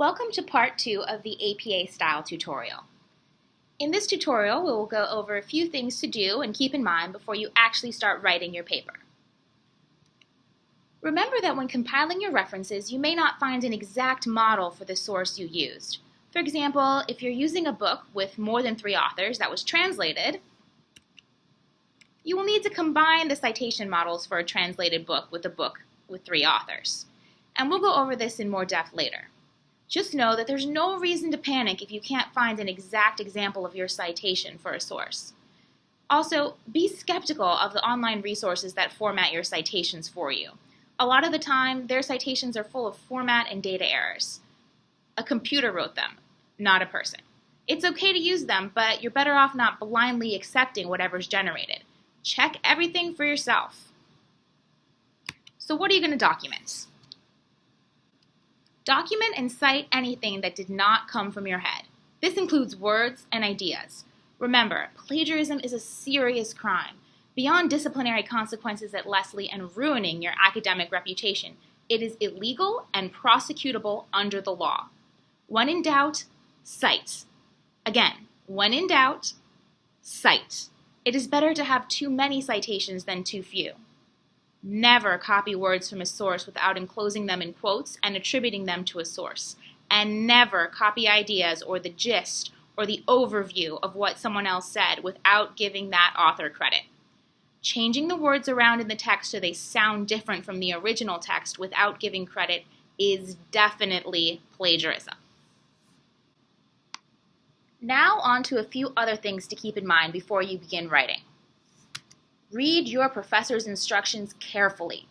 Welcome to part 2 of the APA style tutorial. In this tutorial, we will go over a few things to do and keep in mind before you actually start writing your paper. Remember that when compiling your references, you may not find an exact model for the source you used. For example, if you're using a book with more than 3 authors that was translated, you will need to combine the citation models for a translated book with a book with 3 authors. And we'll go over this in more depth later. Just know that there's no reason to panic if you can't find an exact example of your citation for a source. Also, be skeptical of the online resources that format your citations for you. A lot of the time, their citations are full of format and data errors. A computer wrote them, not a person. It's okay to use them, but you're better off not blindly accepting whatever's generated. Check everything for yourself. So what are you going to document? Document and cite anything that did not come from your head. This includes words and ideas. Remember, plagiarism is a serious crime. Beyond disciplinary consequences at Lesley and ruining your academic reputation, it is illegal and prosecutable under the law. When in doubt, cite. Again, when in doubt, cite. It is better to have too many citations than too few. Never copy words from a source without enclosing them in quotes and attributing them to a source. And never copy ideas or the gist or the overview of what someone else said without giving that author credit. Changing the words around in the text so they sound different from the original text without giving credit is definitely plagiarism. Now on to a few other things to keep in mind before you begin writing. Read your professor's instructions carefully.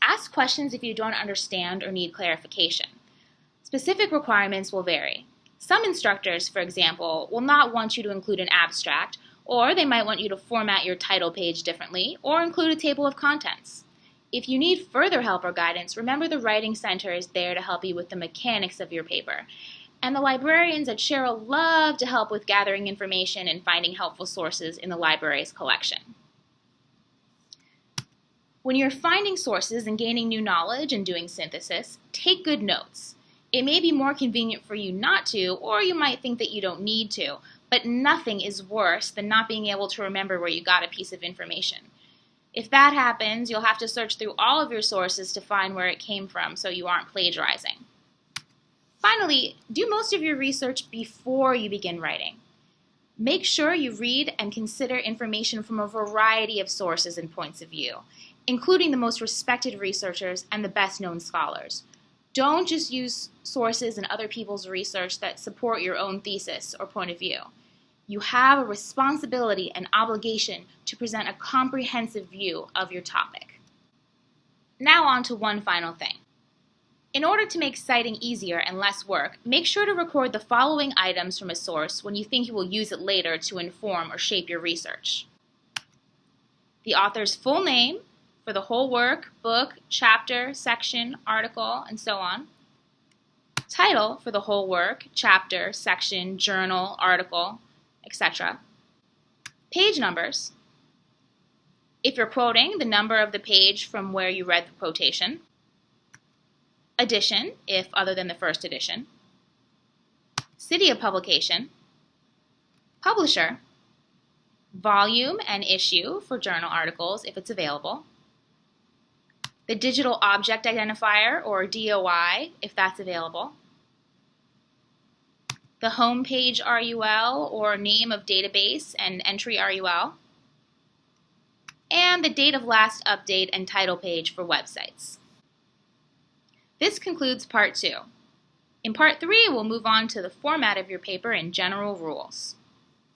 Ask questions if you don't understand or need clarification. Specific requirements will vary. Some instructors, for example, will not want you to include an abstract, or they might want you to format your title page differently, or include a table of contents. If you need further help or guidance, remember the Writing Center is there to help you with the mechanics of your paper. And the librarians at Sherrill love to help with gathering information and finding helpful sources in the library's collection. When you're finding sources and gaining new knowledge and doing synthesis, take good notes. It may be more convenient for you not to, or you might think that you don't need to, but nothing is worse than not being able to remember where you got a piece of information. If that happens, you'll have to search through all of your sources to find where it came from so you aren't plagiarizing. Finally, do most of your research before you begin writing. Make sure you read and consider information from a variety of sources and points of view, including the most respected researchers and the best-known scholars. Don't just use sources and other people's research that support your own thesis or point of view. You have a responsibility and obligation to present a comprehensive view of your topic. Now on to one final thing. In order to make citing easier and less work, make sure to record the following items from a source when you think you will use it later to inform or shape your research. The author's full name for the whole work, book, chapter, section, article, and so on. Title for the whole work, chapter, section, journal, article, etc. Page numbers. If you're quoting, the number of the page from where you read the quotation. Edition, if other than the first edition. City of publication. Publisher. Volume and issue for journal articles if it's available. The digital object identifier, or DOI, if that's available. The home page RUL, or name of database and entry RUL. And the date of last update and title page for websites. This concludes part 2. In part 3, we'll move on to the format of your paper and general rules.